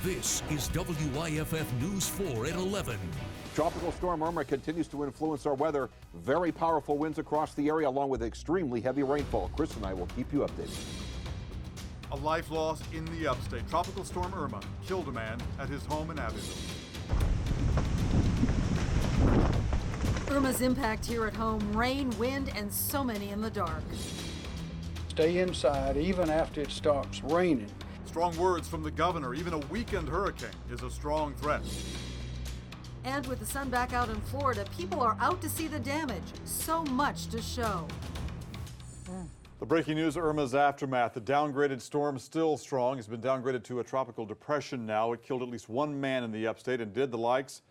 This is WIFF News 4 at 11. Tropical Storm Irma continues to influence our weather. Very powerful winds across the area, along with extremely heavy rainfall. Chris and I will keep you updated. A life lost in the upstate. Tropical Storm Irma killed a man at his home in Abbeville. Irma's impact here at home, rain, wind, and so many in the dark. Stay inside even after it stops raining. Strong words from the governor. Even a weakened hurricane is a strong threat. And with the sun back out in Florida, people are out to see the damage. So much to show. The breaking news, Irma's aftermath. The downgraded storm still strong. It's been downgraded to a tropical depression now. It killed at least one man in the upstate and did the likes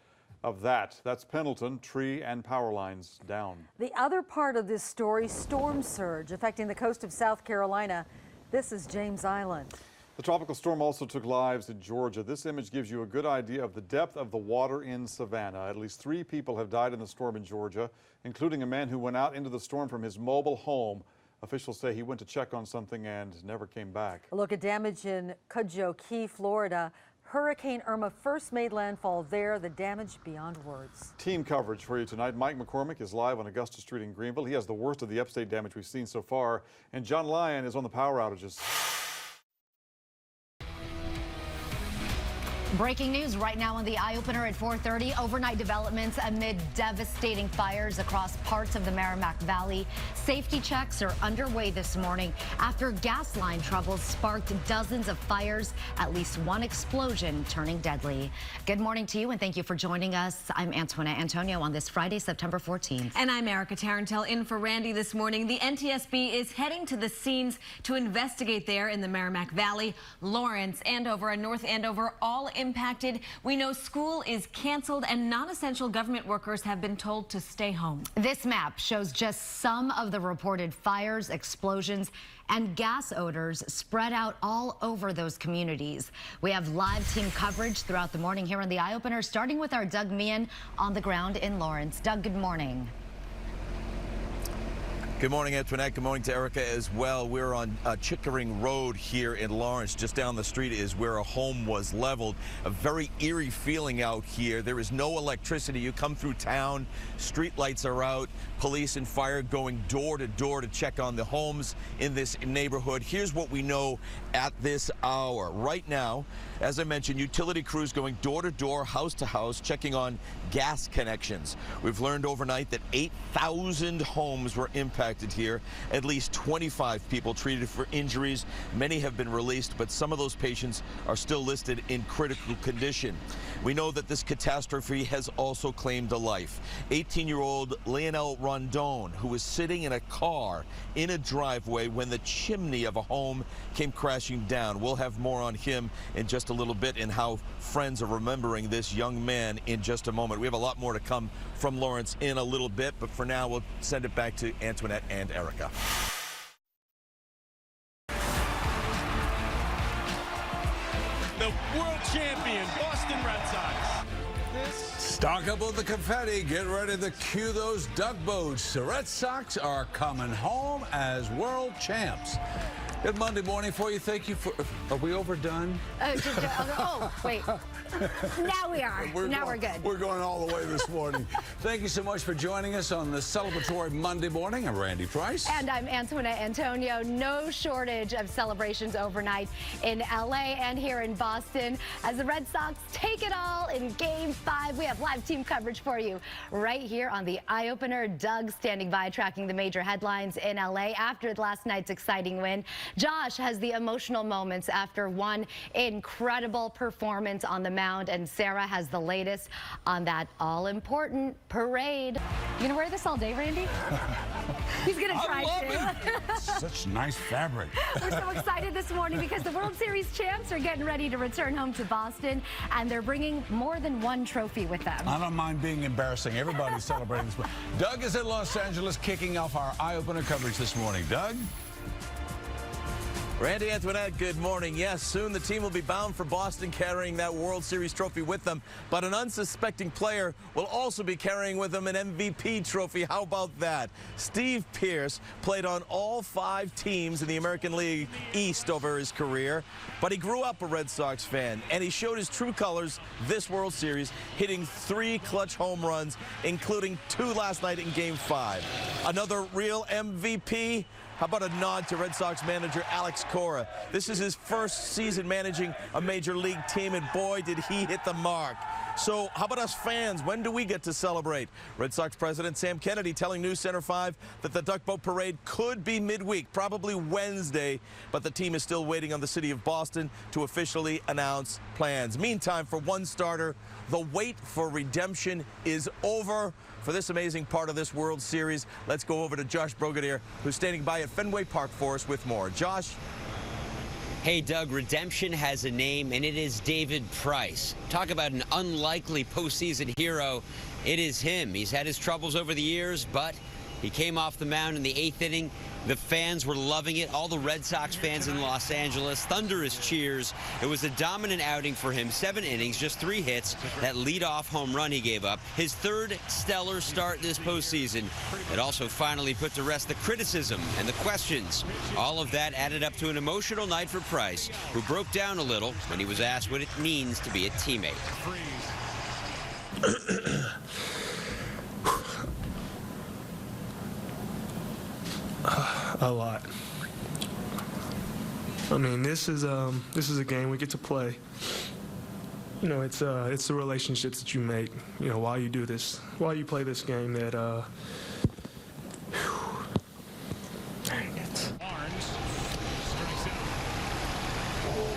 of that. That's Pendleton, tree and power lines down. The other part of this story, storm surge affecting the coast of South Carolina. This is James Island. The tropical storm also took lives in Georgia. This image gives you a good idea of the depth of the water in Savannah. At least 3 people have died in the storm in Georgia, including a man who went out into the storm from his mobile home. Officials say he went to check on something and never came back. A look at damage in Cudjoe Key, Florida. Hurricane Irma first made landfall there. The damage beyond words. Team coverage for you tonight. Mike McCormick is live on Augusta Street in Greenville. He has the worst of the upstate damage we've seen so far. And John Lyon is on the power outages. Breaking news right now on the Eye Opener at 4:30. Overnight developments amid devastating fires across parts of the Merrimack Valley. Safety checks are underway this morning after gas line troubles sparked dozens of fires, at least one explosion turning deadly. Good morning to you and thank you for joining us. I'm Antoinette Antonio on this Friday, September 14th. And I'm Erica Tarantel in for Randy this morning. The NTSB is heading to the scenes to investigate there in the Merrimack Valley, Lawrence, Andover, and North Andover, all impacted. We know school is canceled and non-essential government workers have been told to stay home. This map shows just some of the reported fires, explosions, and gas odors spread out all over those communities. We have live team coverage throughout the morning here on the Eye Opener, starting with our Doug Meehan on the ground in Lawrence. Doug, good morning. Good morning, Antoinette. Good morning to Erica as well. We're on Chickering Road here in Lawrence. Just down the street is where a home was leveled. A very eerie feeling out here. There is no electricity. You come through town, street lights are out, police and fire going door to door to check on the homes in this neighborhood. Here's what we know at this hour. Right now, as I mentioned, utility crews going door to door, house to house, checking on gas connections. We've learned overnight that 8,000 homes were impacted here. At least 25 people treated for injuries. Many have been released, but some of those patients are still listed in critical condition. We know that this catastrophe has also claimed a life. 18-year-old Leonel Rondon, who was sitting in a car in a driveway when the chimney of a home came crashing down. We'll have more on him in just a little bit and how friends are remembering this young man in just a moment. We have a lot more to come from Lawrence in a little bit, but for now we'll send it back to Antoinette and Erica. The world champion Boston Red Sox. Stock up on the confetti. Get ready to cue those duck boats. The Red Sox are coming home as world champs. Good Monday morning for you. Thank you for. Are we overdone? Oh, wait. Now we are. Now we're good. We're going all the way this morning. Thank you so much for joining us on this celebratory Monday morning. I'm Randy Price. And I'm Antoinette Antonio. No shortage of celebrations overnight in LA and here in Boston as the Red Sox take it all in Game 5. We have live team coverage for you right here on the Eye Opener. Doug standing by tracking the major headlines in LA after last night's exciting win. Josh has the emotional moments after one incredible performance on the mound, and Sarah has the latest on that all-important parade. You gonna wear this all day, Randy? He's gonna try to. Such nice fabric. We're so excited this morning because the World Series champs are getting ready to return home to Boston, and they're bringing more than one trophy with them. I don't mind being embarrassing. Everybody's celebrating this morning. Doug is in Los Angeles kicking off our Eye Opener coverage this morning. Doug? Randy Antoinette, good morning. Yes, soon the team will be bound for Boston carrying that World Series trophy with them, but an unsuspecting player will also be carrying with them an MVP trophy. How about that? Steve Pearce played on all 5 teams in the American League East over his career, but he grew up a Red Sox fan, and he showed his true colors this World Series, hitting 3 clutch home runs, including 2 last night in Game 5. Another real MVP? How about a nod to Red Sox manager Alex Cora? This is his first season managing a major league team, and boy, did he hit the mark. So how about us fans? When do we get to celebrate? Red Sox President Sam Kennedy telling News Center 5 that the Duck Boat Parade could be midweek, probably Wednesday, but the team is still waiting on the city of Boston to officially announce plans. Meantime, for one starter, the wait for redemption is over. For this amazing part of this World Series, let's go over to Josh Brogadier, who's standing by at Fenway Park for us with more. Josh? Hey, Doug, redemption has a name, and it is David Price. Talk about an unlikely postseason hero. It is him. He's had his troubles over the years, but he came off the mound in the 8th inning. The fans were loving it. All the Red Sox fans in Los Angeles, thunderous cheers. It was a dominant outing for him. 7 innings, just 3 hits. That leadoff home run he gave up. His 3rd stellar start this postseason. It also finally put to rest the criticism and the questions. All of that added up to an emotional night for Price, who broke down a little when he was asked what it means to be a teammate. A lot. I mean, this is a game we get to play. You know, it's the relationships that you make, you know, while you do this, while you play this game that dang it.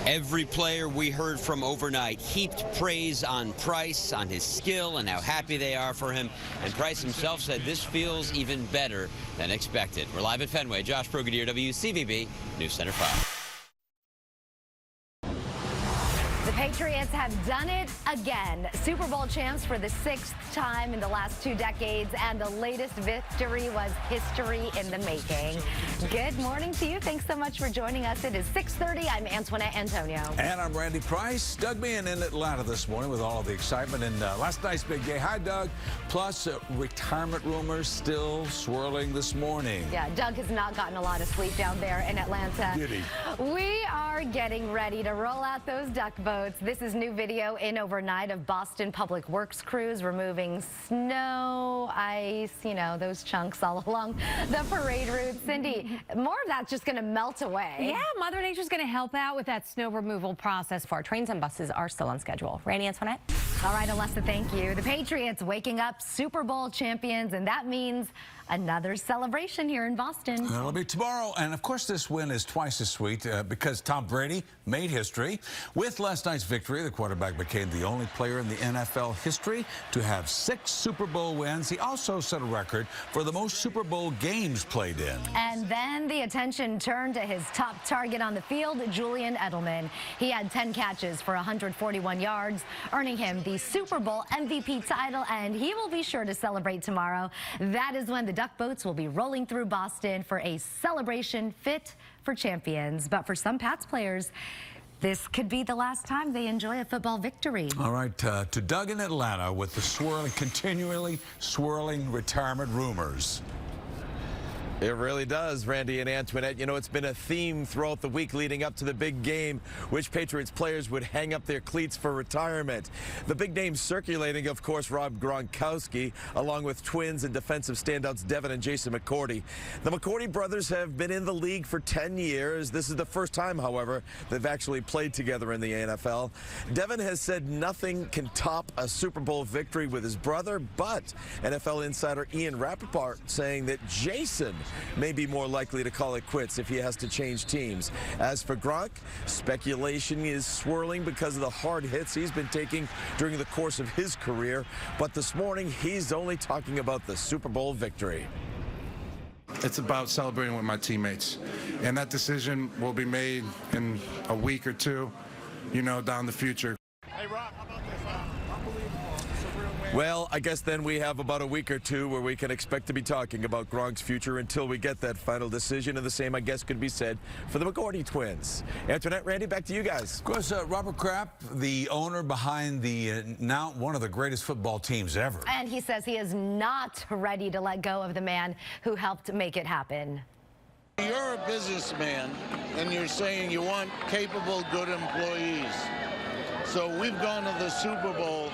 Every player we heard from overnight heaped praise on Price, on his skill, and how happy they are for him. And Price himself said this feels even better than expected. We're live at Fenway. Josh Brogadier, WCVB, News Center 5. The Patriots have done it again. Super Bowl champs for the 6th time in the last 2 decades, and the latest victory was history in the making. Good morning to you. Thanks so much for joining us. It is 6:30. I'm Antoinette Antonio. And I'm Randy Price. Doug being in Atlanta this morning with all of the excitement. And last night's big day. Hi, Doug. Plus, retirement rumors still swirling this morning. Yeah, Doug has not gotten a lot of sleep down there in Atlanta. Did he? We are getting ready to roll out those duck boats. This is new video in overnight of Boston Public Works crews removing snow, ice, you know, those chunks all along the parade route. Cindy, more of that's just going to melt away. Yeah, Mother Nature's going to help out with that snow removal process. For our trains and buses are still on schedule. Randy Antoinette. All right, Alessa, thank you. The Patriots waking up Super Bowl champions, and that means another celebration here in Boston. It'll be tomorrow. And, of course, this win is twice as sweet because Tom Brady made history. With last night's victory, the quarterback became the only player in the NFL history to have 6 Super Bowl wins. He also set a record for the most Super Bowl games played in. And then the attention turned to his top target on the field, Julian Edelman. He had 10 catches for 141 yards, earning him the Super Bowl MVP title, and he will be sure to celebrate tomorrow. That is when the duck boats will be rolling through Boston for a celebration fit for champions. But for some Pats players, this could be the last time they enjoy a football victory. All right, to Doug in Atlanta with the continually swirling retirement rumors. It really does, Randy and Antoinette. You know, it's been a theme throughout the week leading up to the big game, which Patriots players would hang up their cleats for retirement. The big names circulating, of course, Rob Gronkowski, along with twins and defensive standouts Devin and Jason McCourty. The McCourty brothers have been in the league for 10 years. This is the first time, however, they've actually played together in the NFL. Devin has said nothing can top a Super Bowl victory with his brother, but NFL insider Ian Rappaport saying that Jason may be more likely to call it quits if he has to change teams. As for Gronk, speculation is swirling because of the hard hits he's been taking during the course of his career. But this morning, he's only talking about the Super Bowl victory. It's about celebrating with my teammates. And that decision will be made in a week or two, you know, down the future. Hey, Rob, how about this? Unbelievable. It's a real win. Well, I guess then we have about a week or two where we can expect to be talking about Gronk's future until we get that final decision, and the same, I guess, could be said for the McGorty twins. Antoinette, Randy, back to you guys. Of course, Robert Kraft, the owner behind the now one of the greatest football teams ever. And he says he is not ready to let go of the man who helped make it happen. You're a businessman, and you're saying you want capable, good employees. So we've gone to the Super Bowl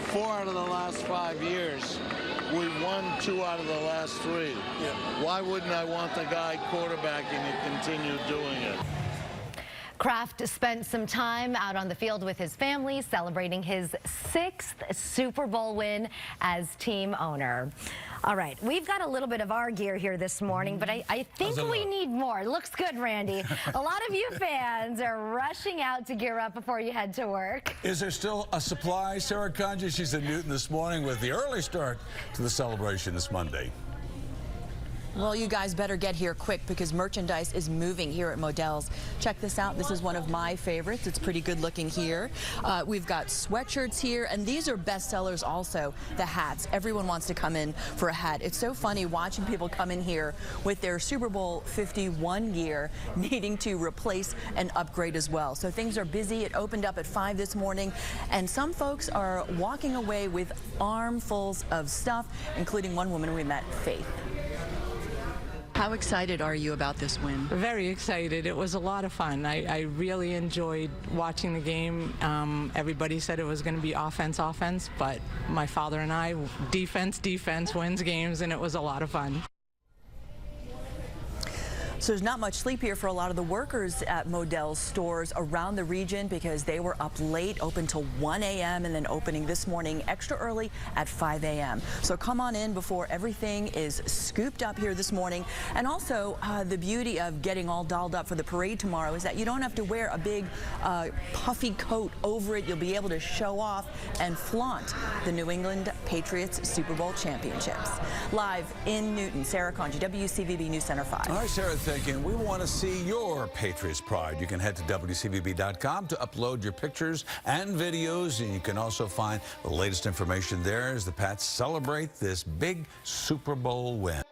4 out of the last 5 years. We've won 2 out of the last 3. Yeah. Why wouldn't I want the guy quarterbacking and continue doing it? Kraft spent some time out on the field with his family celebrating his 6th Super Bowl win as team owner. All right, we've got a little bit of our gear here this morning, but I think we need more. Looks good, Randy. A lot of you fans are rushing out to gear up before you head to work. Is there still a supply? Sarah Conji, she's in Newton this morning with the early start to the celebration this Monday. Well, you guys better get here quick because merchandise is moving here at Modell's. Check this out. This is one of my favorites. It's pretty good looking here. We've got sweatshirts here, and these are bestsellers also, the hats. Everyone wants to come in for a hat. It's so funny watching people come in here with their Super Bowl 51 gear needing to replace and upgrade as well. So things are busy. It opened up at 5 this morning, and some folks are walking away with armfuls of stuff, including one woman we met, Faith. How excited are you about this win? Very excited. It was a lot of fun. I really enjoyed watching the game. Everybody said it was going to be offense, but my father and I, defense wins games, and it was a lot of fun. So there's not much sleep here for a lot of the workers at Modell's stores around the region because they were up late, open till 1 a.m. and then opening this morning extra early at 5 a.m. So come on in before everything is scooped up here this morning. And also the beauty of getting all dolled up for the parade tomorrow is that you don't have to wear a big puffy coat over it. You'll be able to show off and flaunt the New England Patriots Super Bowl championships. Live in Newton, Sarah Conji, WCVB News Center 5. All right, Sarah. And we want to see your Patriots pride. You can head to WCVB.com to upload your pictures and videos, and you can also find the latest information there as the Pats celebrate this big Super Bowl win.